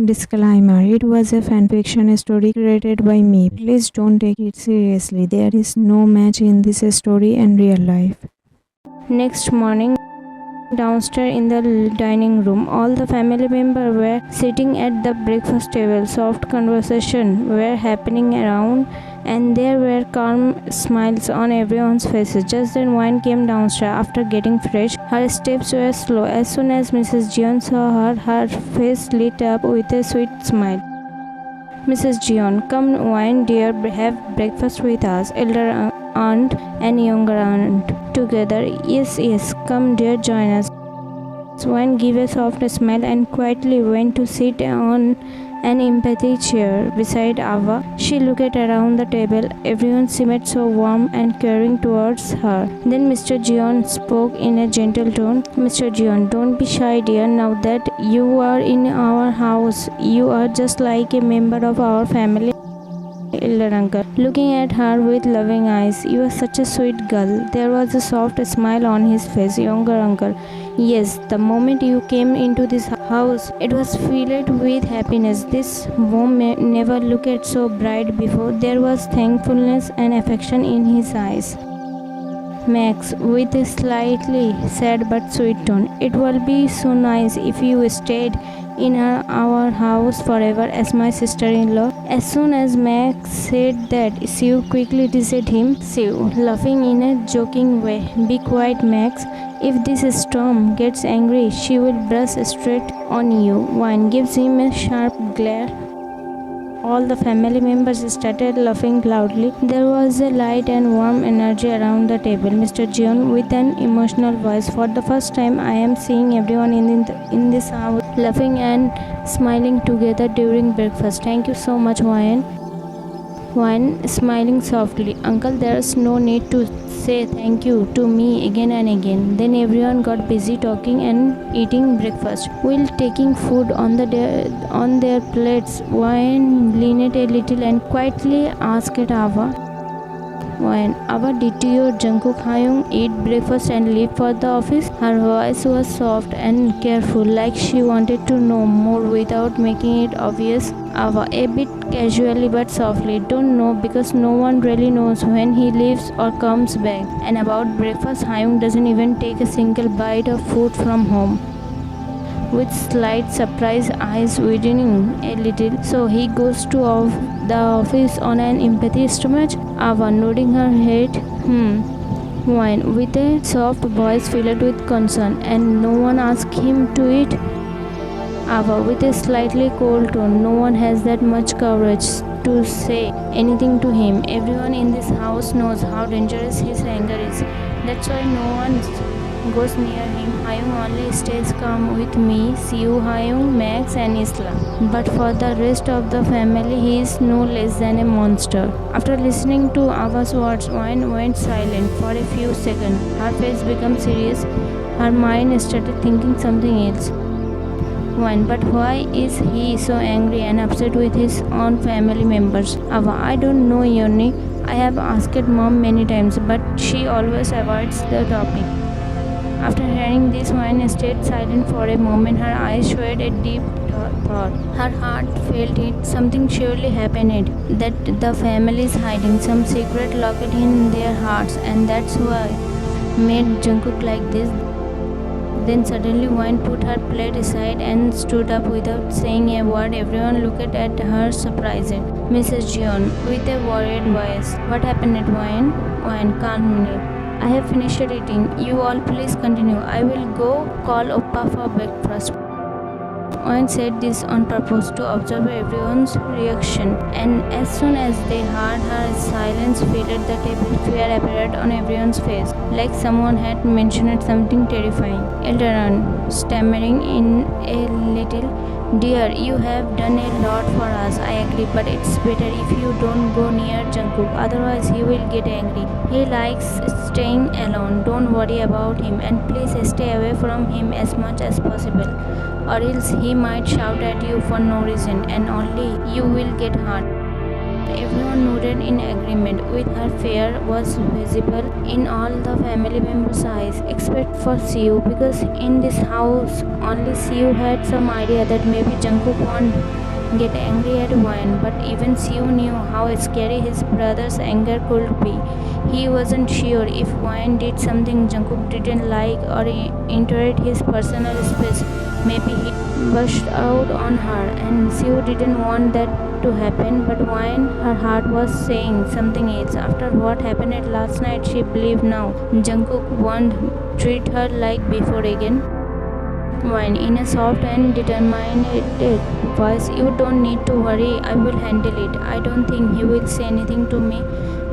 Disclaimer: it was a fanfiction story created by me. Please don't take it seriously. There is no match in this story and real life. Next morning, downstairs in the dining room, all the family members were sitting at the breakfast table. Soft conversation were happening around, and there were calm smiles on everyone's faces. Just then Wine came downstairs after getting fresh. Her steps were slow. As soon as Mrs. Jeon saw her, her face lit up with a sweet smile. Mrs. Jeon, come Wine dear, have breakfast with us. Elder aunt and younger aunt together. Yes, yes, come dear, join us. Wine gave a soft smile and quietly went to sit on an empty chair beside Ava. She looked around the table. Everyone seemed so warm and caring towards her. Then Mr. Jeon spoke in a gentle tone. Mr. Jeon, don't be shy, dear. Now that you are in our house, you are just like a member of our family. Elder uncle, looking at her with loving eyes. You are such a sweet girl. There was a soft smile on his face. Younger uncle, yes, the moment you came into this house, it was filled with happiness. This home never looked so bright before. There was thankfulness and affection in his eyes. Max, with a slightly sad but sweet tone, it will be so nice if you stayed in our house forever as my sister-in-law. As soon as Max said that, Sue quickly teased him. Sue, laughing in a joking way, be quiet, Max. If this storm gets angry, she will brush straight on you. Wine gives him a sharp glare. All the family members started laughing loudly. There was a light and warm energy around the table. Mr. Jeon, with an emotional voice, for the first time I am seeing everyone in this house laughing and smiling together during breakfast. Thank you so much, Wine. Wine, smiling softly. Uncle, there's no need to say thank you to me again and again. Then everyone got busy talking and eating breakfast. While taking food on their plates, Wine leaned a little and quietly asked Ava, Wine, Ava, did your Jungkook Hyung eat breakfast and leave for the office? Her voice was soft and careful, like she wanted to know more without making it obvious. Ava, a bit casually but softly, don't know because no one really knows when he leaves or comes back. And about breakfast, Hyung doesn't even take a single bite of food from home. With slight surprise, eyes widening a little, so he goes to the office on an empty stomach. Ava, nodding her head, Wine, with a soft voice filled with concern, and no one asked him to eat. Ava, with a slightly cold tone, no one has that much courage to say anything to him. Everyone in this house knows how dangerous his anger is. That's why no one goes near him. Hyung only stays calm with me, Siu, Hyung, Max and Isla. But for the rest of the family, he is no less than a monster. After listening to Ava's words, Wine went silent for a few seconds. Her face became serious. Her mind started thinking something else. Wine, but why is he so angry and upset with his own family members? Ava, I don't know, Yoni. I have asked mom many times, but she always avoids the topic. After hearing this, Wine stayed silent for a moment. Her eyes showed a deep thought. Her heart felt it. Something surely happened. That the family is hiding some secret locked in their hearts, and that's why made Jungkook like this. Then suddenly Wine put her plate aside and stood up without saying a word. Everyone looked at her surprised. Mrs. Jeon, with a worried voice, what happened at Wine? Wine, calmly. I have finished eating. You all please continue. I will go call Oppa for breakfast. Wine said this on purpose to observe everyone's reaction, and as soon as they heard her silence filled the table, fear appeared on everyone's face, like someone had mentioned something terrifying. Elderon, stammering in a little, Dear, you have done a lot for us, I agree, but it's better if you don't go near Jungkook, otherwise he will get angry. He likes staying alone, don't worry about him, and please stay away from him as much as possible, or else he might shout at you for no reason, and only you will get hurt. Everyone nodded in agreement with her. Fear was visible in all the family members' eyes, except for Siu, because in this house only Siu had some idea that maybe Jungkook won't get angry at Wayne. But even Siu knew how scary his brother's anger could be. He wasn't sure if Wayne did something Jungkook didn't like or entered his personal space. Maybe he burst out on her, and Siu didn't want that to happen, but when her heart was saying something else. After what happened at last night, she believed now Jungkook won't treat her like before again. When in a soft and determined voice, "You don't need to worry, I will handle it. I don't think he will say anything to me."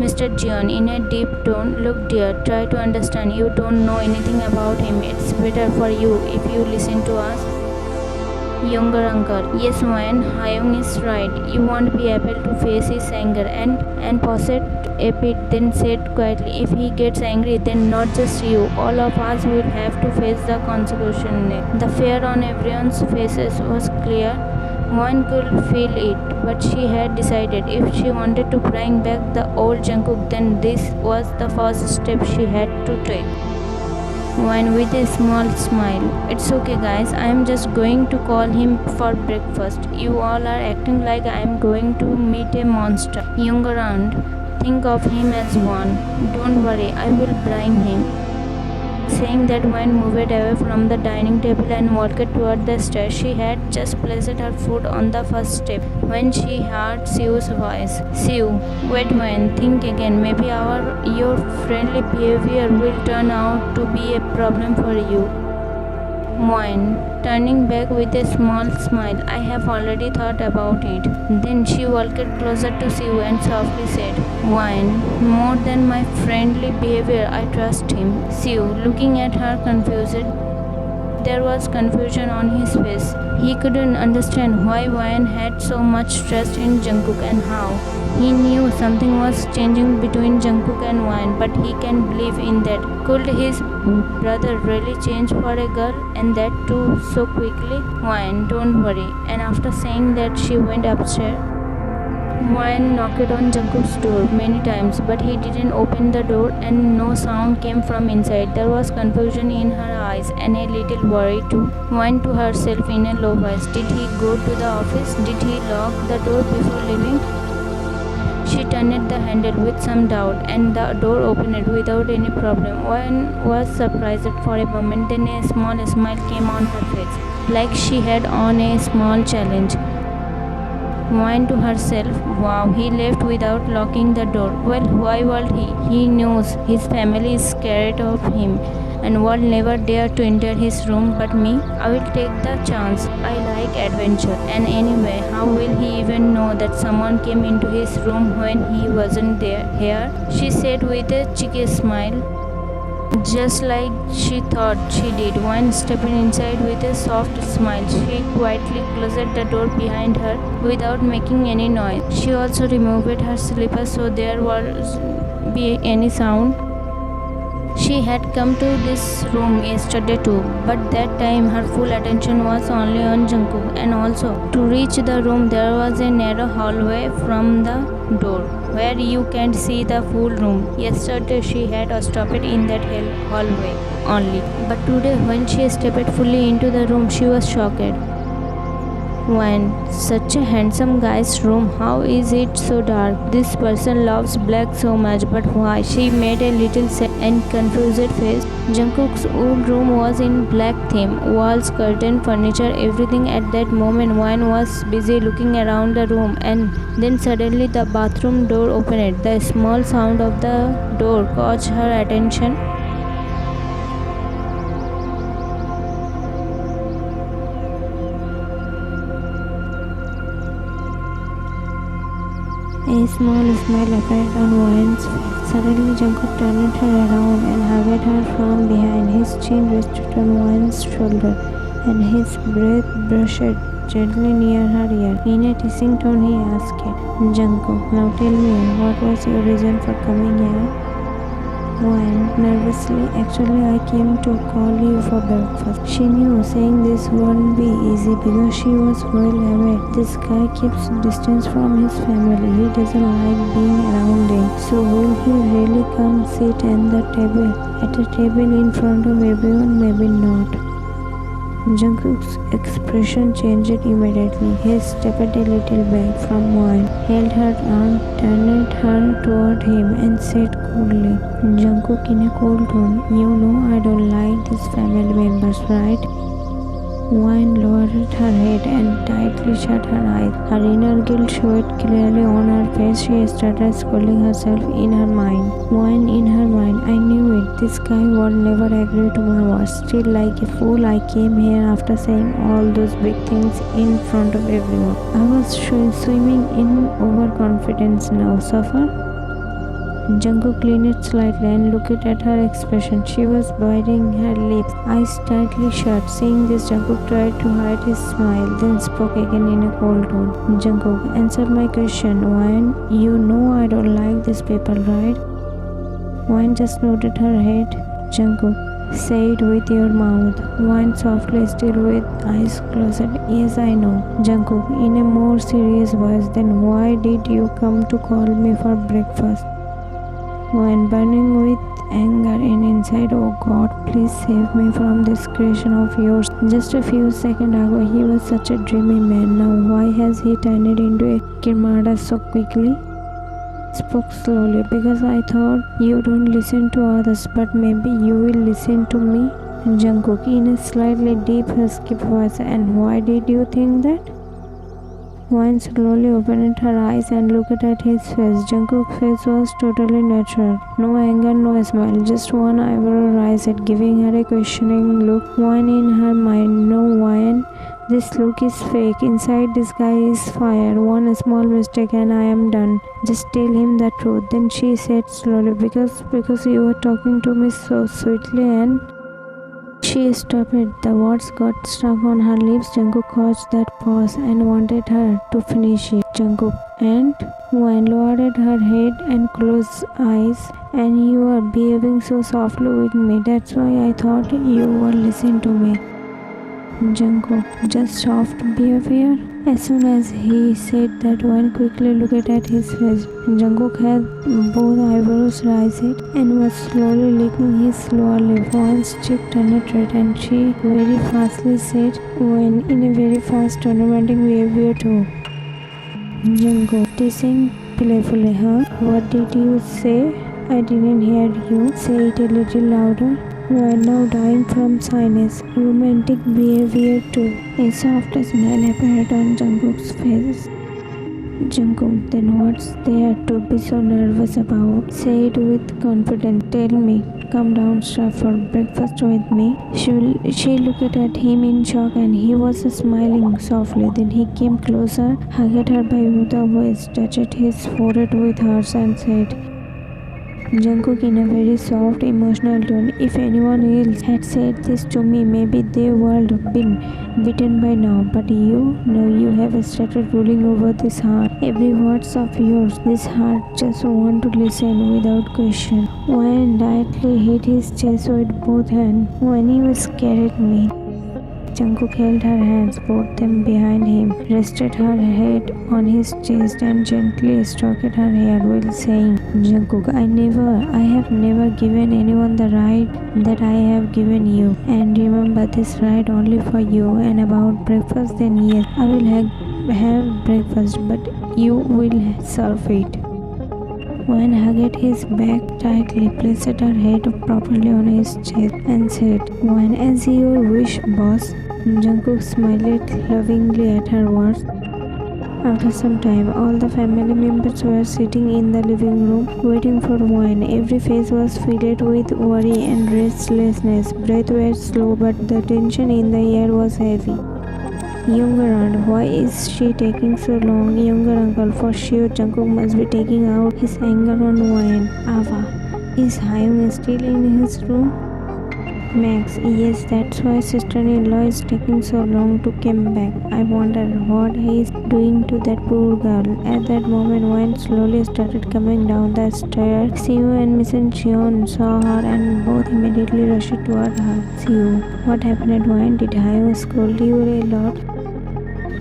Mr. Jeon, in a deep tone, "Look dear, try to understand. You don't know anything about him. It's better for you if you listen to us." Younger uncle, "Yes, Wayne, Hyung is right. You won't be able to face his anger." And paused a bit, then said quietly, "If he gets angry, then not just you, all of us will have to face the consequences." The fear on everyone's faces was clear. One could feel it, but she had decided if she wanted to bring back the old Jungkook, then this was the first step she had to take. One with a small smile, "It's okay guys, I am just going to call him for breakfast. You all are acting like I am going to meet a monster." Younger aunt, "Think of him as one. Don't worry, I will bring him." Saying that, Wayne moved away from the dining table and walked toward the stairs. She had just placed her foot on the first step when she heard Siu's voice. "Siu, wait, Wayne, think again. Maybe your friendly behavior will turn out to be a problem for you." Wayne, turning back with a small smile, "I have already thought about it." Then she walked closer to Siu and softly said, "Wayne, more than my friendly behavior, I trust him." Siu, looking at her confused. There was confusion on his face. He couldn't understand why Wayne had so much trust in Jungkook and how. He knew something was changing between Jungkook and Wayne, but he can't believe in that. Could his brother really change for a girl, and that too so quickly? "Wayne, don't worry." And after saying that, she went upstairs. Wayne knocked on Jungkook's door many times, but he didn't open the door and no sound came from inside. There was confusion in her eyes and a little worry too. Wayne to herself in a low voice, "Did he go to the office? Did he lock the door before leaving?" She turned the handle with some doubt, and the door opened without any problem. Wayne was surprised for a moment, then a small smile came on her face, like she had won a small challenge. Wayne to herself, "Wow, he left without locking the door. Well, why would he? He knows his family is scared of him and will never dare to enter his room but me. I will take the chance. I like adventure. And anyway, how will he even know that someone came into his room when he wasn't there?" "Here," she said with a cheeky smile. Just like she thought she did. Wayne stepped inside with a soft smile. She quietly closed the door behind her without making any noise. She also removed her slippers so there won't be any sound. She had come to this room yesterday too, but that time her full attention was only on Jungkook, and also to reach the room there was a narrow hallway from the door where you can't see the full room. Yesterday she had stopped in that hallway only, but today when she stepped fully into the room she was shocked. When such a handsome guy's room, how is it so dark? This person loves black so much, but why? She made a little sad and confused face. Jungkook's old room was in black theme, walls, curtain, furniture, everything. At that moment Wayne was busy looking around the room, and then suddenly the bathroom door opened. The small sound of the door caught her attention. A small smile appeared on Wayne's face. Suddenly Jungkook turned her around and hugged her from behind. His chin rested on Wayne's shoulder, and his breath brushed gently near her ear. In a teasing tone he asked, "Jungkook, now tell me, what was your reason for coming here?" Wine nervously, actually I came to call you for breakfast. She knew saying this wouldn't be easy because she was well aware this guy keeps distance from his family. He doesn't like being around them. So will he really come sit at a table in front of everyone? Maybe not. Jungkook's expression changed immediately. He stepped a little back from Wine, held her arm, turned her toward him, and said coolly, Jungkook in a cold tone, you know I don't like these family members, right? Wine lowered her head and tightly shut her eyes. Her inner guilt showed clearly on her face. She started scolding herself in her mind. Wine in her mind, I knew it. This guy would never agree to my words. Still, like a fool, I came here after saying all those big things in front of everyone. I was swimming in overconfidence now. Suffer? Jungkook leaned slightly and looked at her expression. She was biting her lips, eyes tightly shut. Seeing this, Jungkook tried to hide his smile, then spoke again in a cold tone. Jungkook, answer my question. Wine, you know I don't like these people, right? Wine just nodded her head. Jungkook, say it with your mouth. Wine softly, still with eyes closed. Yes, I know. Jungkook, in a more serious voice, then why did you come to call me for breakfast? When burning with anger and inside, oh God, please save me from this creation of yours. Just a few seconds ago, he was such a dreamy man. Now, why has he turned it into a Kirmada so quickly? Spoke slowly, because I thought you don't listen to others, but maybe you will listen to me. Jungkook, in a slightly deep, husky voice, and why did you think that? Wine slowly opened her eyes and looked at his face. Jungkook's face was totally natural. No anger, no smile, just one eyebrow raised, giving her a questioning look. Wine in her mind, no Wine. This look is fake. Inside this guy is fire. One small mistake and I am done. Just tell him the truth. Then she said slowly, because you were talking to me so sweetly and... She stopped. The words got stuck on her lips. Jungkook caused that pause and wanted her to finish it. Jungkook and Wine lowered her head and closed eyes. And you are behaving so softly with me. That's why I thought you would listen to me. Jungkook, just soft behavior? As soon as he said that, Wine quickly looked at his face. Jungkook had both eyebrows raised and was slowly licking his lower lip. Wine's cheek turned red and she very fastly said, Wine in a very fast romantic behavior too. Jungkook, teasing playfully, huh? What did you say? I didn't hear you. Say it a little louder. Were now dying from shyness. Romantic behavior too. A soft smile appeared on Jungkook's face. Jungkook, then what's there to be so nervous about? Say it with confidence. Tell me. Come downstairs for breakfast with me. She looked at him in shock and he was smiling softly. Then he came closer, hugged her by the waist, touched his forehead with hers and said, Jungkook in a very soft, emotional tone, if anyone else had said this to me, maybe they would have been beaten by now. But you have started ruling over this heart. Every word of yours, this heart just want to listen without question. Wine lightly hit his chest with both hands. When you scared me. Jungkook held her hands, both them behind him, rested her head on his chest and gently stroked her hair while saying, Jungkook, I have never given anyone the right that I have given you. And remember this right only for you. And about breakfast, then yes, I will have breakfast, but you will serve it. Wine hugged his back tightly, placed her head properly on his chest and said, Wine, as your wish, boss. Jungkook smiled lovingly at her words. After some time, all the family members were sitting in the living room, waiting for Wine. Every face was filled with worry and restlessness. Breath was slow, but the tension in the air was heavy. Younger aunt, why is she taking so long? Younger uncle, for sure Jungkook must be taking out his anger on Wine. Ava, is Hyung still in his room? Max, yes, that's why sister-in-law is taking so long to come back. I wonder what he's doing to that poor girl. At that moment, Wayne slowly started coming down the stairs. Siu and Mrs. Jeon saw her and both immediately rushed toward her. Siu, what happened, Wayne? Did I scold you a lot?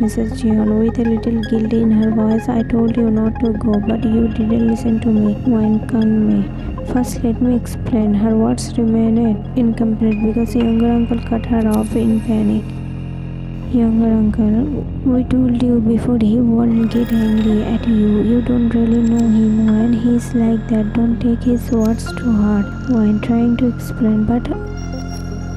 Mrs. Jeon, with a little guilt in her voice, I told you not to go, but you didn't listen to me. Wayne, calm me. First, let me explain. Her words remained incomplete because younger uncle cut her off in panic. Younger uncle, we told you before he won't get angry at you. You don't really know him. When he's like that, don't take his words too hard. When trying to explain, but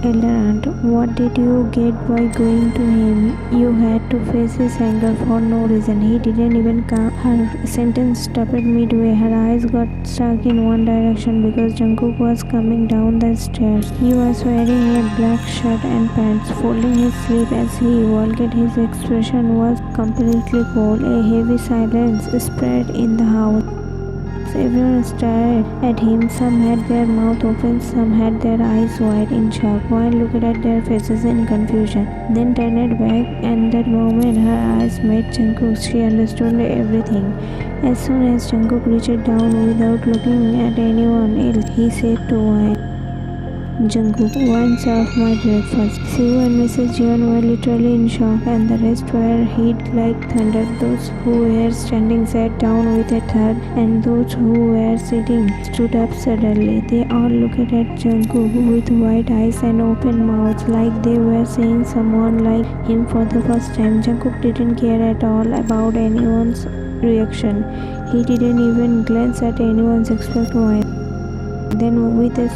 elder aunt, what did you get by going to him? You had to face his anger for no reason. He didn't even come. Her sentence stopped midway. Her eyes got stuck in one direction because Jungkook was coming down the stairs. He was wearing a black shirt and pants, folding his sleeve as he walked. His expression was completely cold. A heavy silence spread in the house. Everyone stared at him. Some had their mouth open, some had their eyes wide in shock, while looked at their faces in confusion. Then turned back, and that moment her eyes met Jungkook's, she understood everything. As soon as Jungkook reached down without looking at anyone else, he said to Wayne, Jungkook, Wayne served my breakfast. Siu and Mrs. Jeon were literally in shock, and the rest were hit like thunder. Those who were standing sat down with a thud, and those who were sitting stood up suddenly. They all looked at Jungkook with wide eyes and open mouths, like they were seeing someone like him for the first time. Jungkook didn't care at all about anyone's reaction. He didn't even glance at anyone's except Wayne. Then, with a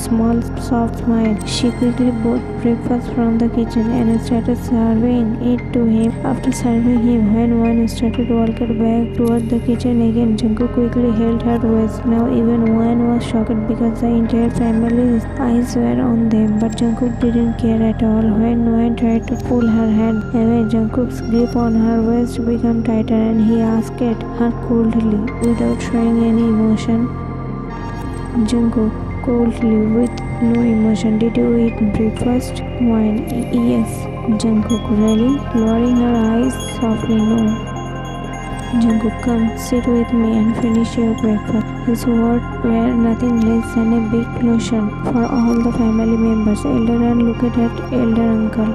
small, soft smile, she quickly brought breakfast from the kitchen and started serving it to him. After serving him, when Wayne started walking back toward the kitchen again, Jungkook quickly held her waist. Now even Wayne was shocked because the entire family's eyes were on them, but Jungkook didn't care at all. When Wayne tried to pull her hand away, Jungkook's grip on her waist became tighter, and he asked her coldly, without showing any emotion. Jungkook, coldly, with no emotion, did you eat breakfast? Wayne, yes. Jungkook, really? Lowering her eyes softly, no. Jungkook, come, sit with me and finish your breakfast. His words were nothing less than a big lotion for all the family members. Elder Aunt looked at Elder Uncle.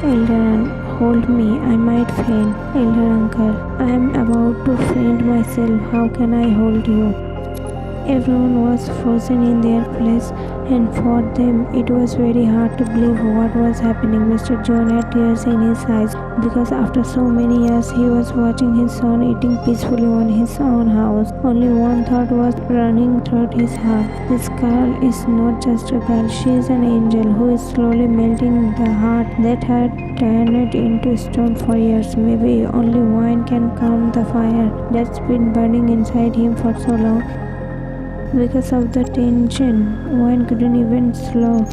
Elder Aunt, hold me, I might faint. Elder Uncle, I am about to faint myself. How can I hold you? Everyone was frozen in their place, and for them it was very hard to believe what was happening. Mr. John had tears in his eyes because after so many years he was watching his son eating peacefully on his own house. Only one thought was running through his heart. This girl is not just a girl, she is an angel who is slowly melting the heart that had turned into stone for years. Maybe only wine can calm the fire that's been burning inside him for so long. Because of the tension, Wayne couldn't even swallow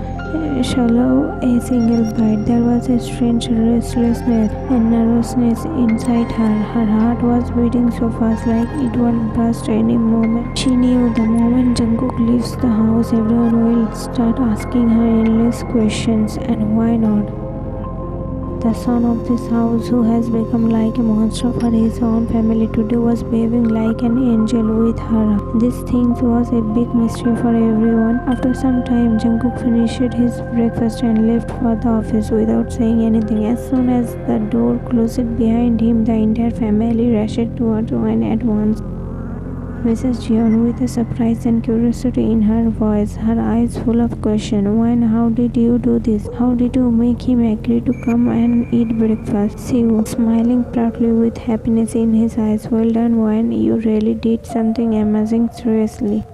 a single bite. There was a strange restlessness and nervousness inside her. Her heart was beating so fast, like it would burst any moment. She knew the moment Jungkook leaves the house, everyone will start asking her endless questions, and why not? The son of this house, who has become like a monster for his own family today, was behaving like an angel with her. This thing was a big mystery for everyone. After some time, Jungkook finished his breakfast and left for the office without saying anything. As soon as the door closed behind him, the entire family rushed towards Wayne at once. Mrs. Jeon, with a surprise and curiosity in her voice, her eyes full of question. Wayne, how did you do this? How did you make him agree to come and eat breakfast? Siu, smiling proudly with happiness in his eyes. Well done, Wayne. You really did something amazing, seriously.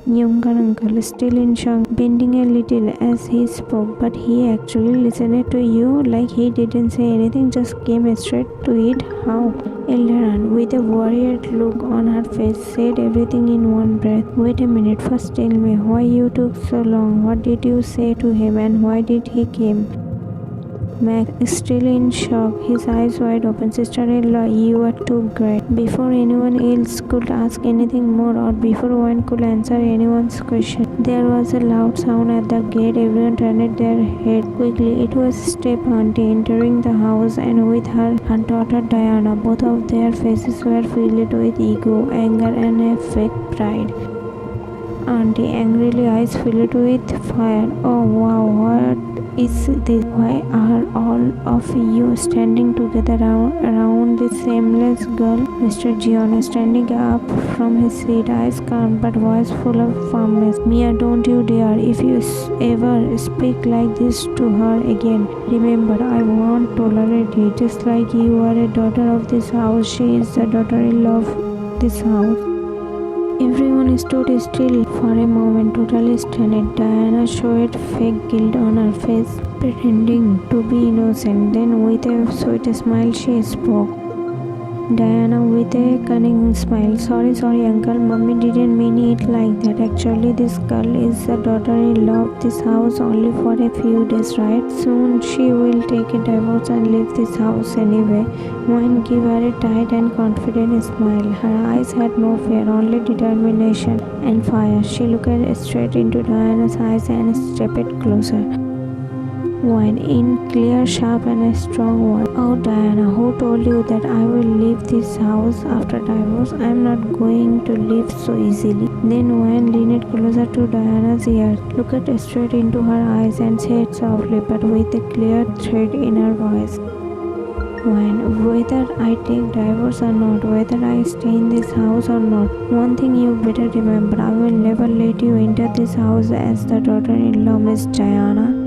Younger uncle, still in shock, bending a little as he spoke, but he actually listened to you, like he didn't say anything, just came straight to it. How? Elder Aunt, with a worried look on her face, said everything in one breath. Wait a minute, first tell me why you took so long. What did you say to him, and why did he come? Max is still in shock, his eyes wide open. Sister-in-law, you are too great. Before anyone else could ask anything more or before one could answer anyone's question, there was a loud sound at the gate. Everyone turned their head quickly. It was step auntie entering the house and with her daughter Diana. Both of their faces were filled with ego, anger and a fake pride. Auntie angrily, eyes filled with fire. Oh wow, what is this? Why are all of you standing together around this shameless girl? Mr. Gion standing up from his seat, eyes calm but voice full of firmness. Mia, don't you dare. If you ever speak like this to her again, remember, I won't tolerate it. Just like you are a daughter of this house, she is the daughter-in-law of this house. Everyone stood still for a moment, totally stunned. Diana showed fake guilt on her face, pretending to be innocent. Then, with a sweet smile, she spoke. Diana, with a cunning smile, sorry, uncle. Mummy didn't mean it like that. Actually, this girl is the daughter-in-law of this house only for a few days, right? Soon she will take a divorce and leave this house anyway. Wine gave her a tight and confident smile. Her eyes had no fear, only determination and fire. She looked straight into Diana's eyes and stepped closer. Wine in clear, sharp and strong voice. Oh Diana, who told you that I will leave this house after divorce? I am not going to leave so easily. Then Wine leaned closer to Diana's ear, looked straight into her eyes and said softly but with a clear threat in her voice. Wine, whether I take divorce or not, whether I stay in this house or not, one thing you better remember, I will never let you enter this house as the daughter-in-law, Miss Diana.